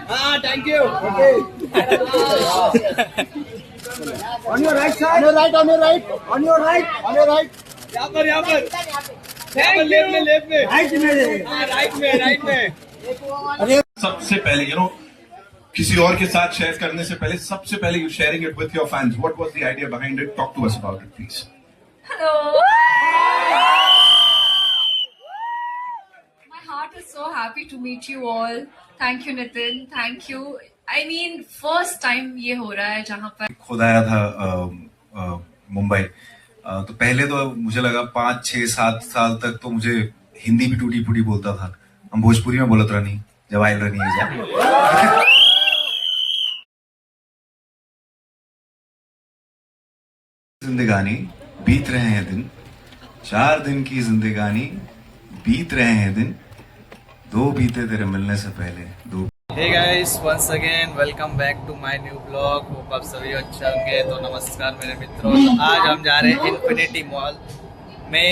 हाँ thank you okay on your right side on your right यहाँ पर left में राइट में सबसे पहले किसी और के साथ शेयर करने से पहले सबसे पहले you sharing it with your fans. What was the idea behind it? Talk to us about it please. Hello. My heart is so happy to meet you all. Thank you, Nitin. Thank you. I mean, first time ये हो रहा है जहाँ पर खुद आया था मुंबई. तो पहले तो मुझे लगा 5, 6, 7 साल तक तो मुझे हिंदी भी टूटी फूटी बोलता था. हम भोजपुरी में बोलत रहनी जब आयल रहनी है जा. जिंदगानी बीत रहे हैं दिन, 4 दिन की जिंदगानी बीत रहे हैं दिन, 2 बीते तेरे मिलने से पहले 2. Hey guys, once again welcome back to my new vlog. Hope आप सभी अच्छे होंगे. तो नमस्कार मेरे मित्रों. आज हम जा रहे हैं इन्फिनिटी मॉल में,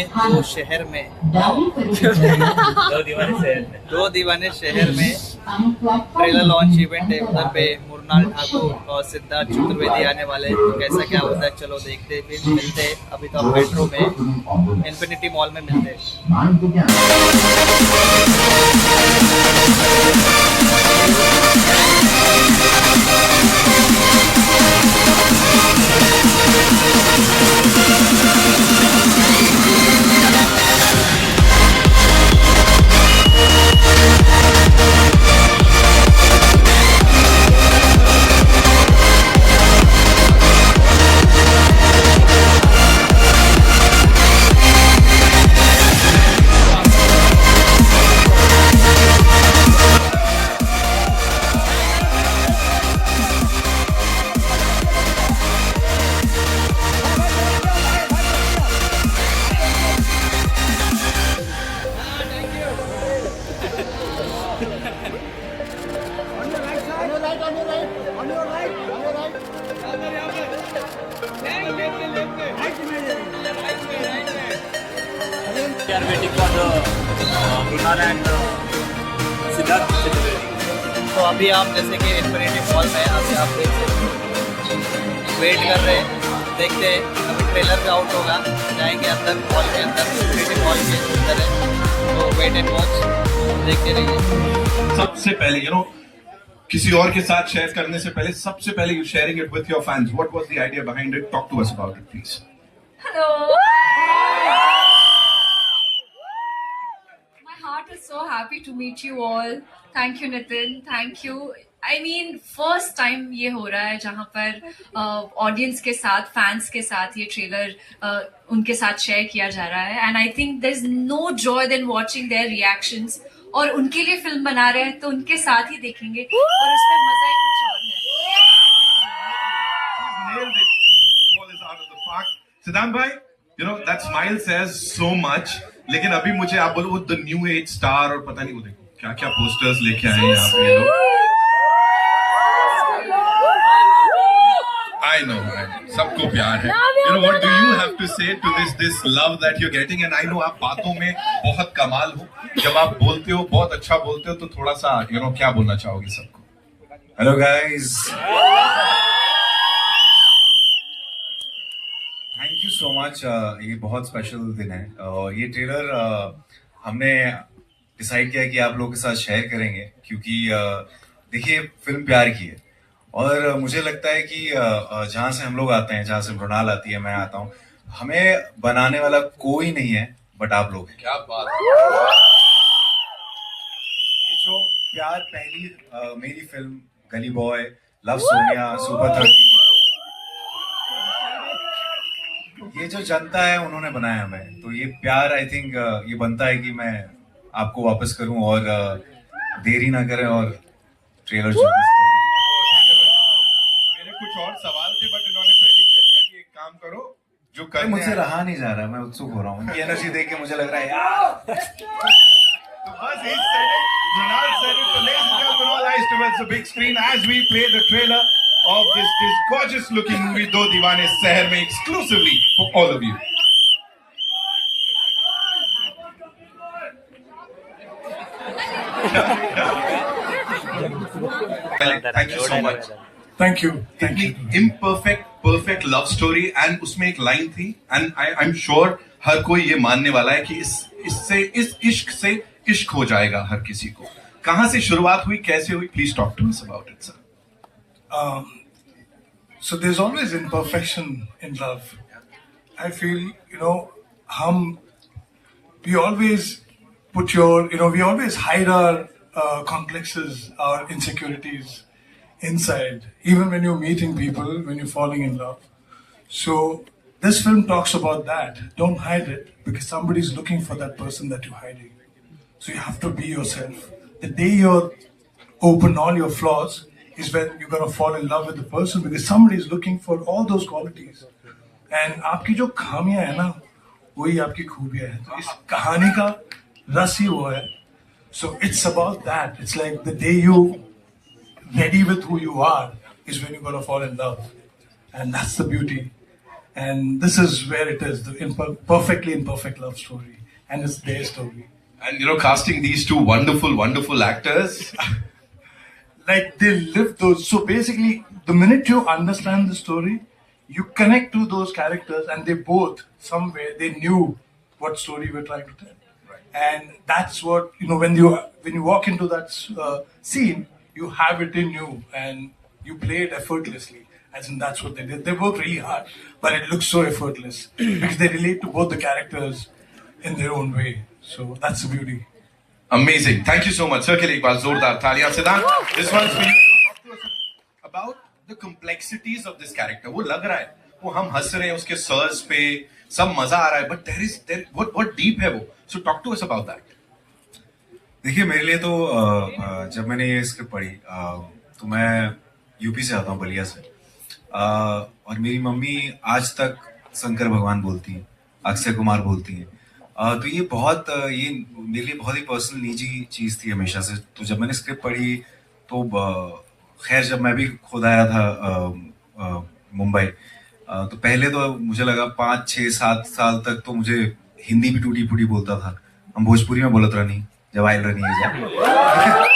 दो दीवाने शहर में ट्रेलर लॉन्च इवेंट है. उधर पे मुरनाल ठाकुर और सिद्धार्थ चतुर्वेदी आने वाले हैं. तो कैसा क्या होता है चलो देखते हैं, फिर मिलते हैं. अभी तो हम मेट्रो में इन्फिनिटी मॉल में मिलते हैं. We are waiting for the Mrunal and Siddharth Chaturvedi. तो अभी आप जैसे कि इन्फिनिटी मॉल में अभी आप देख सकते हैं, वेट कर रहे हैं. देखते हैं अभी ट्रेलर भी आउट होगा, जाएंगे अंदर मॉल के अंदर. इन्फिनिटी मॉल के अंदर है, तो वेट एंड वॉच देखते रहिए. सबसे पहले किसी और के साथ शेयर करने से पहले सबसे पहले you sharing it with your fans. What was the idea behind it? Talk to us about it please. Hello. My heart is so happy to meet you all. Thank you, Nitin. Thank you. I mean, first time ये हो रहा है जहाँ पर audience के साथ, fans के साथ ये ट्रेलर उनके साथ शेयर किया जा रहा है. And I think there is no joy than watching their reactions. और उनके लिए फिल्म बना रहे हैं तो उनके साथ ही देखेंगे और उसमें मजा ही कुछ और है. सिद्धांत भाई, that smile says so much. लेकिन अभी मुझे आप बोलो द न्यू एज स्टार और पता नहीं वो देखो क्या क्या पोस्टर्स लेके आए हैं यहाँ पे. I know, सबको प्यार है. What do you have to say to this love that you're getting? And I know आप बातों में बहुत कमाल हो. जब आप बोलते हो बहुत अच्छा बोलते हो, तो थोड़ा सा क्या बोलना चाहोगे सबको? Hello guys, thank you so much. ये बहुत स्पेशल दिन है. ये ट्रेलर हमने डिसाइड किया कि आप लोगों के साथ शेयर करेंगे, क्योंकि देखिए फिल्म प्यार की है. और मुझे लगता है कि जहाँ से हम लोग आते हैं, जहाँ से मृणाल आती है, मैं आता हूँ, हमें बनाने वाला कोई नहीं है बट आप लोग हैं. क्या बात है. ये जो प्यार पहली मेरी फिल्म गली बॉय, लव सोनिया, सुपर 30, ये जो जनता है उन्होंने बनाया हमें. तो ये प्यार आई थिंक ये बनता है कि मैं आपको वापस करूं और देरी ना करें और ट्रेलर जो कुछ और सवाल थे बट इन्होंने पहले कह दिया कि एक काम करो जो कर. मुझसे रहा नहीं जा रहा, मैं उत्सुक हो रहा हूँ. इनकी एनर्जी देख के मुझे लग रहा है यार. तो बस he said it. Mrunal said it. So ladies and gentlemen, all eyes towards the big screen as we play the trailer of this gorgeous looking movie दो दीवाने शहर में, exclusively for all of you. Thank you so much. Thank you. Thank you. Imperfect, perfect love story and उसमें एक line थी and I'm sure हर कोई ये मानने वाला है कि इस इश्क से इश्क हो जाएगा हर किसी को. कहाँ से शुरुआत हुई, कैसे हुई? Please talk to us about it, sir. So there's always imperfection in love. I feel, we always we always hide our complexes, our insecurities inside, even when you're meeting people, when you're falling in love. So this film talks about that. Don't hide it, because somebody's looking for that person that you're hiding. So you have to be yourself. The day you're open all your flaws is when you're going to fall in love with the person, because somebody is looking for all those qualities. And आपकी जो खामियां है ना, वही आपकी खूबियां है. तो इस कहानी का रस ही वो है. So it's about that. It's like the day you ready with who you are is when you're going to fall in love. And that's the beauty. And this is where it is, the perfectly imperfect love story. And it's their story. And casting these two wonderful actors. Like they live those. So basically, the minute you understand the story, you connect to those characters, and they both, somewhere, they knew what story we're trying to tell. Right. And that's what, when you walk into that scene, you have it in you, and you play it effortlessly. As in, that's what they did. They work really hard, but it looks so effortless because they relate to both the characters in their own way. So that's the beauty. Amazing. Thank you so much. Sir, के लिए एक बार जोरदार तालियां. Siddhant, this one's for you. Talk to us about the complexities of this character. वो लग रहा है, वो हम हंस रहे हैं उसके sirs पे, सब मजा आ रहा है, but there what deep है वो. So talk to us about that. देखिए, मेरे लिए तो जब मैंने ये स्क्रिप्ट पढ़ी, तो मैं यूपी से आता हूँ, बलिया से, और मेरी मम्मी आज तक शंकर भगवान बोलती हैं, अक्षय कुमार बोलती हैं. तो ये मेरे लिए बहुत ही पर्सनल निजी चीज़ थी हमेशा से. तो जब मैंने स्क्रिप्ट पढ़ी तो खैर जब मैं भी खुद आया था मुंबई, तो पहले तो मुझे लगा 5, 6, 7 साल तक तो मुझे हिंदी भी टूटी फूटी बोलता था. हम भोजपुरी में बोलत रहनी जब आयल रहनी है.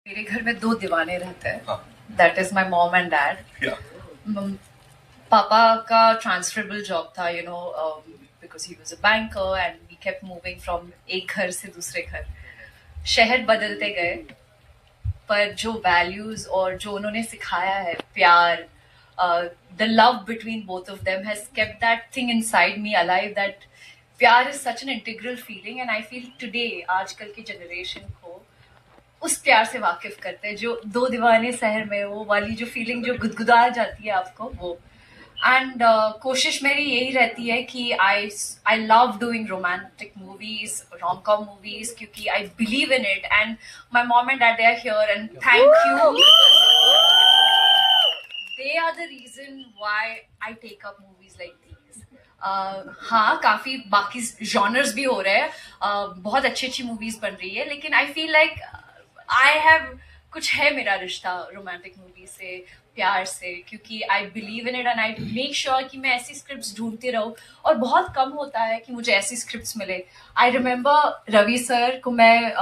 मेरे घर में 2 दीवाने रहते हैं. That is my mom and dad. पापा का ट्रांसफरेबल जॉब था, because he was a banker and we kept moving from एक घर से दूसरे घर. शहर बदलते गए, पर जो वैल्यूज और जो उन्होंने सिखाया है, प्यार, the love between both of them has kept that thing inside me alive. That pyaar is such an integral feeling, and I feel today आजकल की जनरेशन को उस प्यार से वाकिफ करते हैं, जो 2 दीवाने शहर में, वो वाली जो फीलिंग जो गुदगुदा जाती है आपको, वो. एंड कोशिश मेरी यही रहती है कि I love doing romantic movies, rom com movies, क्योंकि I believe in it. And my mom and dad, they are here and thank you. They are the reason why I take up movies like these. हाँ, काफी बाकी genres भी हो रहे हैं, बहुत अच्छी मूवीज बन रही है, लेकिन आई फील लाइक कुछ है मेरा रिश्ता रोमांटिक मूवी से. प्यार से, क्योंकि I believe in it and I make sure कि मैं ऐसी स्क्रिप्ट्स ढूंढती रहूं, और बहुत कम होता है कि मुझे ऐसी स्क्रिप्ट्स मिले. आई रिमेम्बर रवि सर को मैं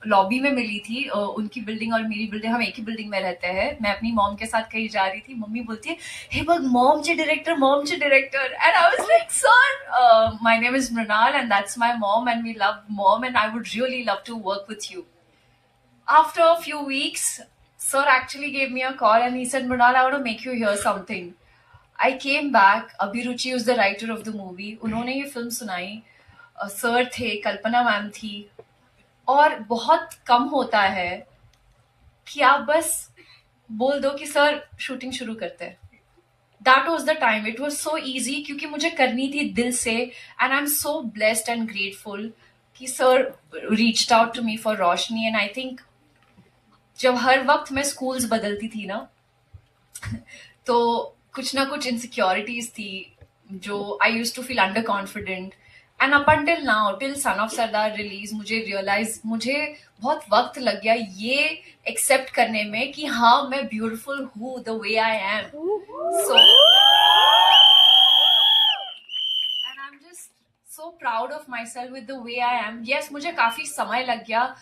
लॉबी में मिली थी, उनकी बिल्डिंग और मेरी बिल्डिंग, हम एक ही बिल्डिंग में रहते हैं. मैं अपनी मॉम के साथ कहीं जा रही थी, मम्मी बोलती है, हे बग मॉम चे director, and I was like, sir my name is Mrunal and that's my mom and we love mom and I would really love to work with you. After a few weeks, sir actually gave me a call and he said, Mrinal, I want to make you hear something. I came back. Abhiruchi was the writer of the movie. उन्होंने ये film सुनाई. Sir थे, कल्पना ma'am थी. और बहुत कम होता है कि आप बस बोल दो कि सर शूटिंग शुरू करते हैं. That was the time. It was so easy क्योंकि मुझे करनी थी दिल से. And I'm so blessed and grateful कि sir reached out to me for Roshni. And I think जब हर वक्त मैं स्कूल्स बदलती थी ना, तो कुछ ना कुछ इनसिक्योरिटीज थी, जो I use to feel under confident. And up until now, till Son of Sardar release, मुझे बहुत वक्त लग गया ये एक्सेप्ट करने में कि हाँ, मैं ब्यूटिफुल हूँ the way I am. So and I am just so proud of my self with the way I am. Yes, मुझे काफी समय लग गया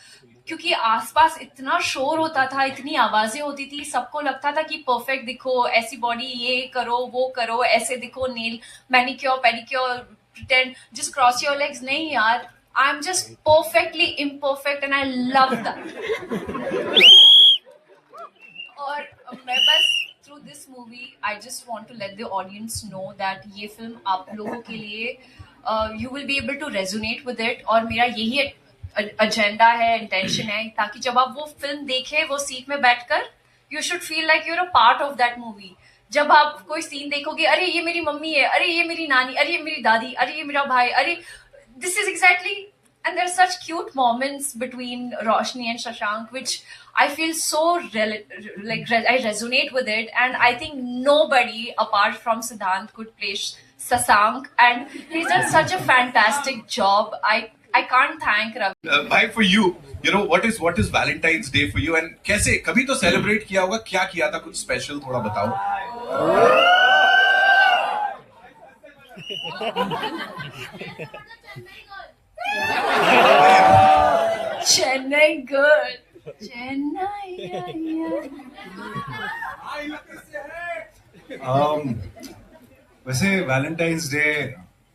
क्योंकि आसपास इतना शोर होता था, इतनी आवाजें होती थी, सबको लगता था कि परफेक्ट दिखो, ऐसी बॉडी, ये करो, वो करो, ऐसे दिखो, nail manicure pedicure, pretend, just cross your legs. नहीं यार, I am just perfectly imperfect and I love that. और मैं बस through this movie I just want to let the audience know that ये फिल्म आप लोगों के लिए, you will be able to resonate with it. और मेरा यही एजेंडा है, इंटेंशन है, ताकि जब आप वो फिल्म देखें, वो सीट में बैठकर, you should feel like you are a part of that movie. जब आप कोई सीन देखोगे, अरे ये मेरी मम्मी है, अरे ये मेरी नानी, अरे ये मेरी दादी, अरे ये मेरा भाई, अरे this is exactly. And there are such cute moments between Roshni and Shashank, which I feel so I resonate with it, and I think nobody apart from Siddhant could play Shashank, and he's done such a fantastic job. I can't thank Ravi. Bhai, for you, you know what is Valentine's Day for you, and कैसे कभी तो celebrate किया होगा, क्या किया था, कुछ special थोड़ा बताओ. Chennai girl, Chennai. वैसे वैलेंटाइंस डे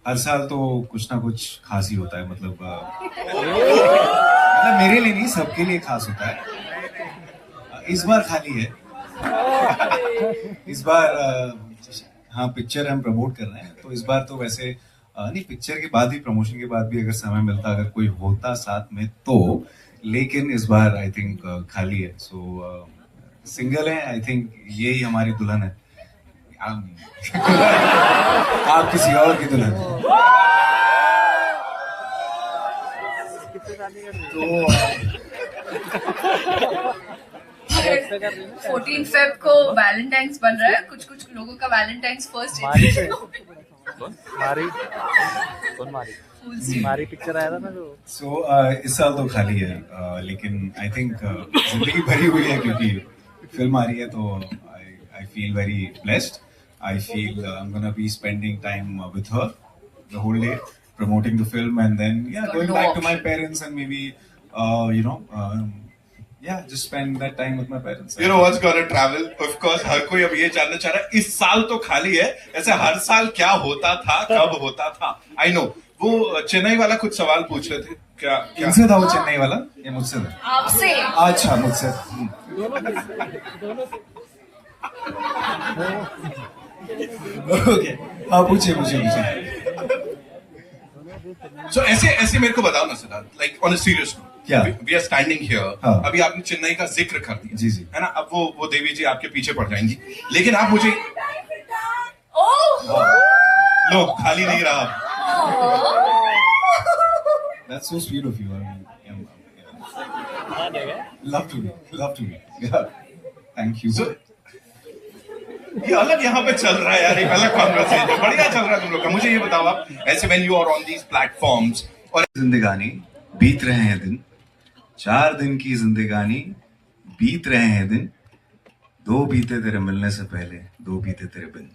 हर साल तो कुछ ना कुछ खास ही होता है. मतलब मेरे लिए नहीं, सबके लिए खास होता है. इस बार खाली है. इस बार हाँ, पिक्चर हम प्रमोट कर रहे हैं, तो इस बार तो वैसे नहीं, पिक्चर के बाद भी, प्रमोशन के बाद भी अगर समय मिलता, अगर कोई होता साथ में तो, लेकिन इस बार आई थिंक खाली है. सो सिंगल है. आई थिंक यही हमारी दुल्हन है. आप किसी और की दुल्हन. तो 14 फेब को वैलेंटाइंस बन रहा है. कुछ लोगों का वैलेंटाइंस फर्स्ट मारी पिक्चर आया था ना जो. सो इस साल तो खाली है, लेकिन आई थिंक जिंदगी भरी हुई है क्योंकि फिल्म आ रही है. तो I feel very blessed. I feel I am gonna be spending time with her the whole day, promoting the film, and then going back to my parents and maybe just spend that time with my parents. You know what's gonna travel? Of course, हर कोई अब ये जानना चाह रहा है, इस साल तो खाली है, ऐसे हर साल क्या होता था, कब होता था. I know. वो चेन्नई वाला कुछ सवाल पूछ रहे थे. क्या किनसे था वो चेन्नई वाला? ये मुझसे था. आपसे. अच्छा, मुझसे. ओके, आप पूछिए. So ऐसे मेरे को बताओ ना Siddharth, like on a serious note. क्या? We are standing here. हाँ. अभी आपने चेन्नई का जिक्र कर दिया. जी. है ना? अब वो देवी जी आपके पीछे पड़ जाएंगी. लेकिन आप मुझे लो, खाली नहीं रहा. That's so sweet of you. Love to be. Yeah. Thank you. So, ये अलग यहाँ पे चल रहा है यार, एक अलग कॉन्वर्सेशन बढ़िया चल रहा है तुम लोग का. मुझे ये बताओ आप, ऐसे when you are on these platforms, और जिंदगानी बीत रहे हैं दिन, 4 दिन की जिंदगानी बीत रहे हैं दिन, दो बीते तेरे मिलने से पहले, दो बीते तेरे बिन।